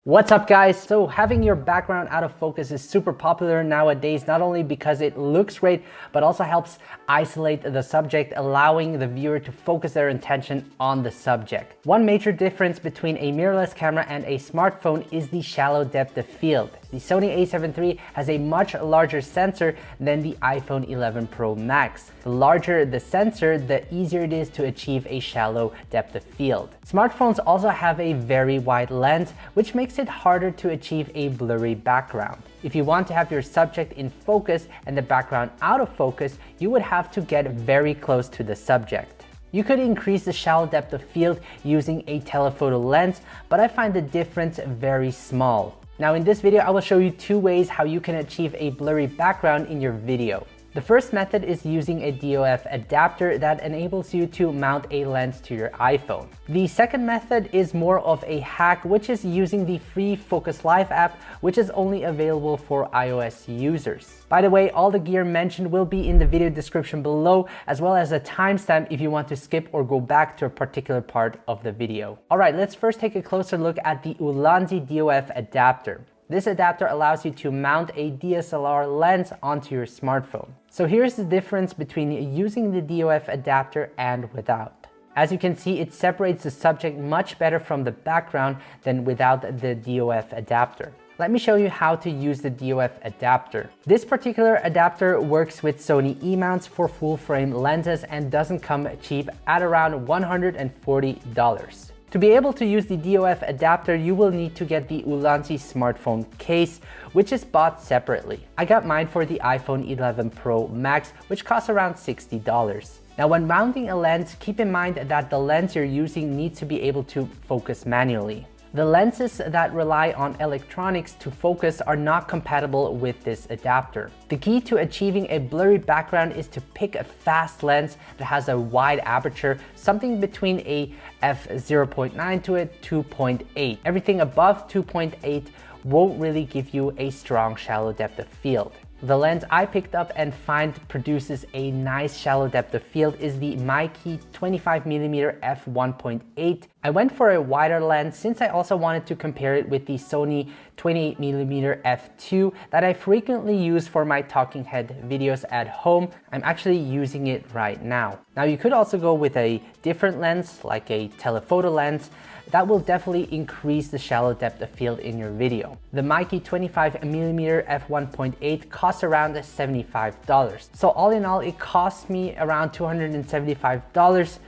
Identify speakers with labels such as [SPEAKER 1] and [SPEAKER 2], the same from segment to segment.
[SPEAKER 1] What's up guys? So having your background out of focus is super popular nowadays, not only because it looks great, but also helps isolate the subject, allowing the viewer to focus their attention on the subject. One major difference between a mirrorless camera and a smartphone is the shallow depth of field. The Sony a7 III has a much larger sensor than the iPhone 11 Pro Max. The larger the sensor, the easier it is to achieve a shallow depth of field. Smartphones also have a very wide lens, which makes it harder to achieve a blurry background. If you want to have your subject in focus and the background out of focus, you would have to get very close to the subject. You could increase the shallow depth of field using a telephoto lens, but I find the difference very small. Now in this video, I will show you two ways how you can achieve a blurry background in your video. The first method is using a DOF adapter that enables you to mount a lens to your iPhone. The second method is more of a hack, which is using the free Focus Live app, which is only available for iOS users. By the way, all the gear mentioned will be in the video description below, as well as a timestamp if you want to skip or go back to a particular part of the video. Alright, let's first take a closer look at the Ulanzi DOF adapter. This adapter allows you to mount a DSLR lens onto your smartphone. So here's the difference between using the DOF adapter and without. As you can see, it separates the subject much better from the background than without the DOF adapter. Let me show you how to use the DOF adapter. This particular adapter works with Sony E-mounts for full frame lenses and doesn't come cheap at around $140. To be able to use the DOF adapter, you will need to get the Ulanzi smartphone case, which is bought separately. I got mine for the iPhone 11 Pro Max, which costs around $60. Now, when mounting a lens, keep in mind that the lens you're using needs to be able to focus manually. The lenses that rely on electronics to focus are not compatible with this adapter. The key to achieving a blurry background is to pick a fast lens that has a wide aperture, something between a f/0.9 to a 2.8. Everything above 2.8 won't really give you a strong shallow depth of field. The lens I picked up and find produces a nice shallow depth of field is the Mikey 25mm f1.8. I went for a wider lens since I also wanted to compare it with the Sony 28mm f2 that I frequently use for my talking head videos at home. I'm actually using it right now. Now you could also go with a different lens like a telephoto lens. That will definitely increase the shallow depth of field in your video. The Mikey 25mm f1.8 costs around $75. So all in all, it cost me around $275,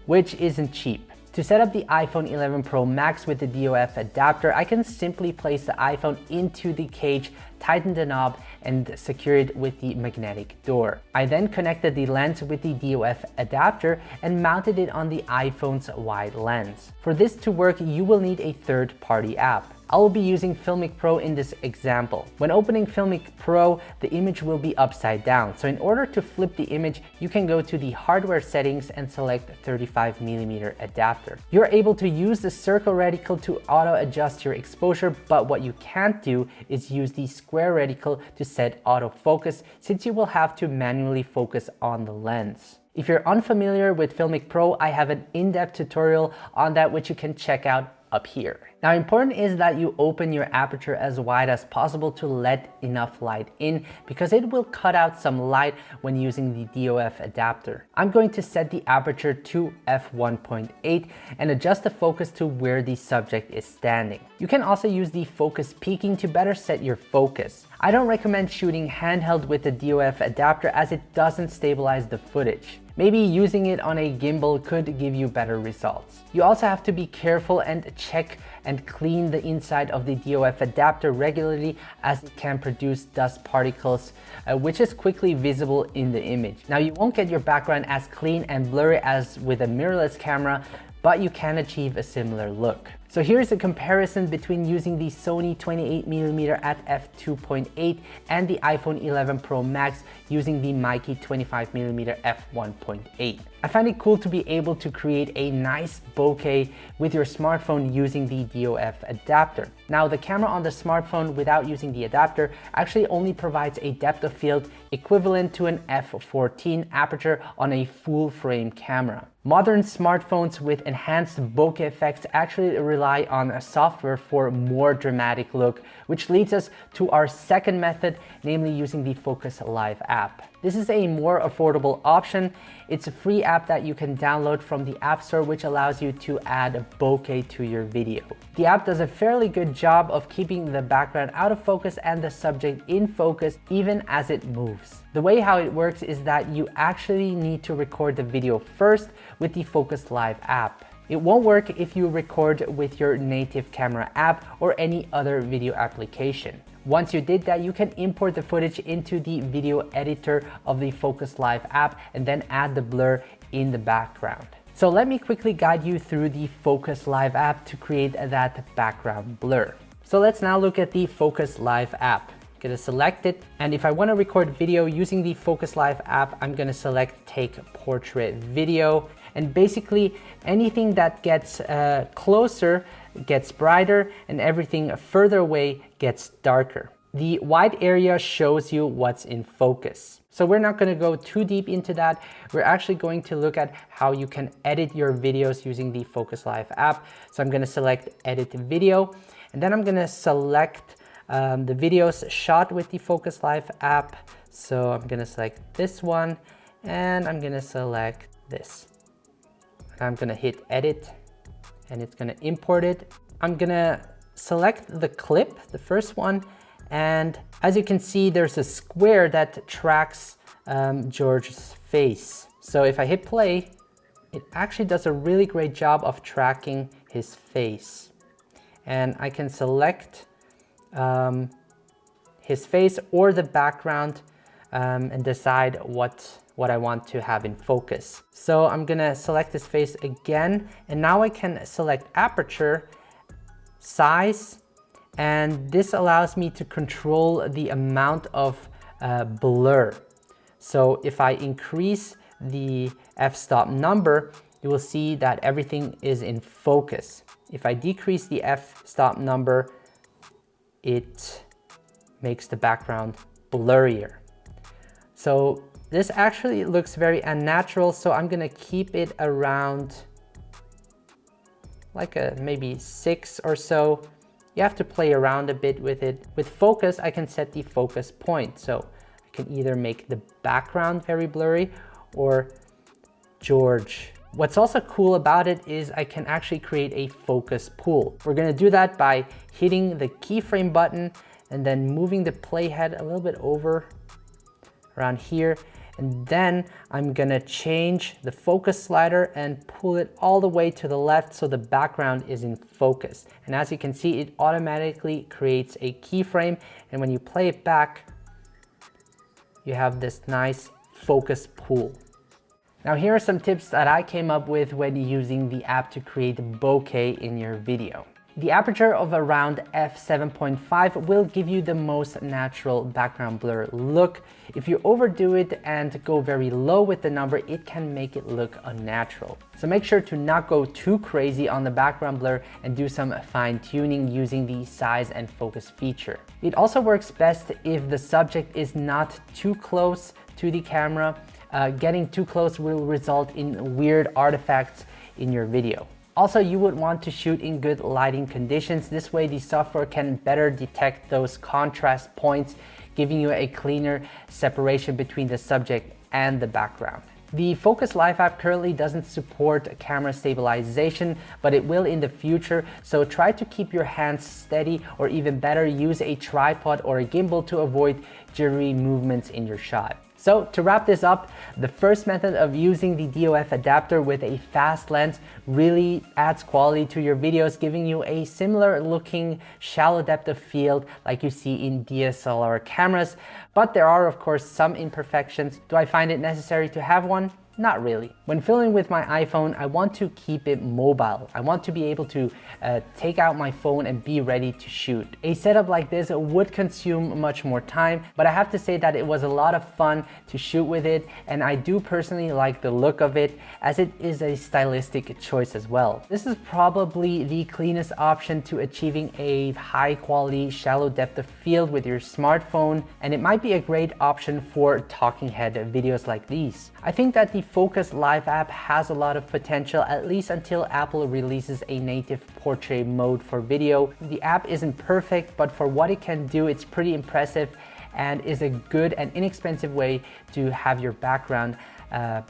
[SPEAKER 1] which isn't cheap. To set up the iPhone 11 Pro Max with the DOF adapter, I can simply place the iPhone into the cage, tighten the knob, and secure it with the magnetic door. I then connected the lens with the DOF adapter and mounted it on the iPhone's wide lens. For this to work, you will need a third-party app. I will be using Filmic Pro in this example. When opening Filmic Pro, the image will be upside down. So in order to flip the image, you can go to the hardware settings and select 35mm adapter. You're able to use the circle reticle to auto adjust your exposure, but what you can't do is use the square reticle to set autofocus, since you will have to manually focus on the lens. If you're unfamiliar with Filmic Pro, I have an in-depth tutorial on that which you can check out up here. Now, important is that you open your aperture as wide as possible to let enough light in, because it will cut out some light when using the DOF adapter. I'm going to set the aperture to f1.8 and adjust the focus to where the subject is standing. You can also use the focus peaking to better set your focus. I don't recommend shooting handheld with the DOF adapter as it doesn't stabilize the footage. Maybe using it on a gimbal could give you better results. You also have to be careful and check and clean the inside of the DOF adapter regularly, as it can produce dust particles, which is quickly visible in the image. Now, you won't get your background as clean and blurry as with a mirrorless camera, but you can achieve a similar look. So here's a comparison between using the Sony 28mm at f2.8 and the iPhone 11 Pro Max using the Mikey 25mm f1.8. I find it cool to be able to create a nice bokeh with your smartphone using the DOF adapter. Now, the camera on the smartphone without using the adapter actually only provides a depth of field equivalent to an f14 aperture on a full frame camera. Modern smartphones with enhanced bokeh effects actually rely on a software for a more dramatic look, which leads us to our second method, namely using the Focus Live app. This is a more affordable option. It's a free app that you can download from the App Store, which allows you to add a bokeh to your video. The app does a fairly good job of keeping the background out of focus and the subject in focus even as it moves. The way how it works is that you actually need to record the video first with the Focus Live app. It won't work if you record with your native camera app or any other video application. Once you did that, you can import the footage into the video editor of the Focus Live app and then add the blur in the background. So let me quickly guide you through the Focus Live app to create that background blur. So let's now look at the Focus Live app. I'm gonna select it, and if I want to record video using the Focus Live app, I'm gonna select Take Portrait Video, and basically anything that gets closer gets brighter and everything further away gets darker. The white area shows you what's in focus. So we're not going to go too deep into that. We're actually going to look at how you can edit your videos using the Focus Live app. So I'm going to select Edit Video, and then I'm going to select the videos shot with the Focus Live app. So I'm going to select this one, and I'm going to select this. I'm going to hit Edit, and it's going to import it. I'm going to select the clip, the first one, and as you can see, there's a square that tracks George's face. So if I hit play, it actually does a really great job of tracking his face. And I can select his face or the background and decide what I want to have in focus. So I'm gonna select his face again, and now I can select aperture, size, and this allows me to control the amount of blur. So if I increase the f-stop number, you will see that everything is in focus. If I decrease the f-stop number, it makes the background blurrier. So this actually looks very unnatural, so I'm gonna keep it around like maybe 6 or so. You have to play around a bit with it. With focus, I can set the focus point. So I can either make the background very blurry or George. What's also cool about it is I can actually create a focus pool. We're gonna do that by hitting the keyframe button and then moving the playhead a little bit over around here. And then I'm gonna change the focus slider and pull it all the way to the left so the background is in focus. And as you can see, it automatically creates a keyframe. And when you play it back, you have this nice focus pool. Now here are some tips that I came up with when using the app to create bokeh in your video. The aperture of around f7.5 will give you the most natural background blur look. If you overdo it and go very low with the number, it can make it look unnatural. So make sure to not go too crazy on the background blur and do some fine tuning using the size and focus feature. It also works best if the subject is not too close to the camera. Getting too close will result in weird artifacts in your video. Also, you would want to shoot in good lighting conditions. This way the software can better detect those contrast points, giving you a cleaner separation between the subject and the background. The Focus Live app currently doesn't support camera stabilization, but it will in the future, so try to keep your hands steady, or even better, use a tripod or a gimbal to avoid jittery movements in your shot. So to wrap this up, the first method of using the DOF adapter with a fast lens really adds quality to your videos, giving you a similar looking shallow depth of field like you see in DSLR cameras. But there are of course some imperfections. Do I find it necessary to have one? Not really. When filming with my iPhone, I want to keep it mobile. I want to be able to take out my phone and be ready to shoot. A setup like this would consume much more time, but I have to say that it was a lot of fun to shoot with it, and I do personally like the look of it, as it is a stylistic choice as well. This is probably the cleanest option to achieving a high quality shallow depth of field with your smartphone, and it might be a great option for talking head videos like these. I think that the Focus Live app has a lot of potential, at least until Apple releases a native portrait mode for video. The app isn't perfect, but for what it can do, it's pretty impressive and is a good and inexpensive way to have your background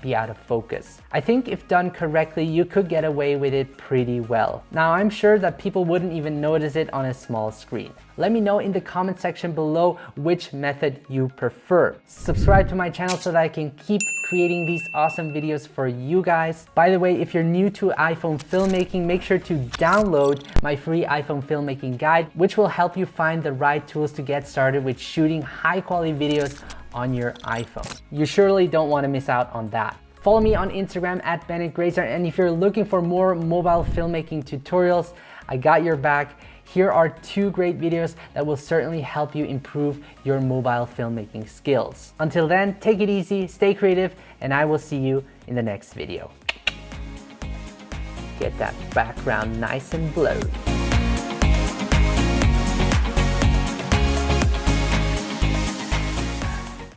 [SPEAKER 1] be out of focus. I think if done correctly, you could get away with it pretty well. Now, I'm sure that people wouldn't even notice it on a small screen. Let me know in the comment section below which method you prefer. Subscribe to my channel so that I can keep creating these awesome videos for you guys. By the way, if you're new to iPhone filmmaking, make sure to download my free iPhone filmmaking guide, which will help you find the right tools to get started with shooting high quality videos on your iPhone. You surely don't want to miss out on that. Follow me on Instagram at Bennett Grazer, and if you're looking for more mobile filmmaking tutorials, I got your back. Here are 2 great videos that will certainly help you improve your mobile filmmaking skills. Until then, take it easy, stay creative, and I will see you in the next video. Get that background nice and blurry.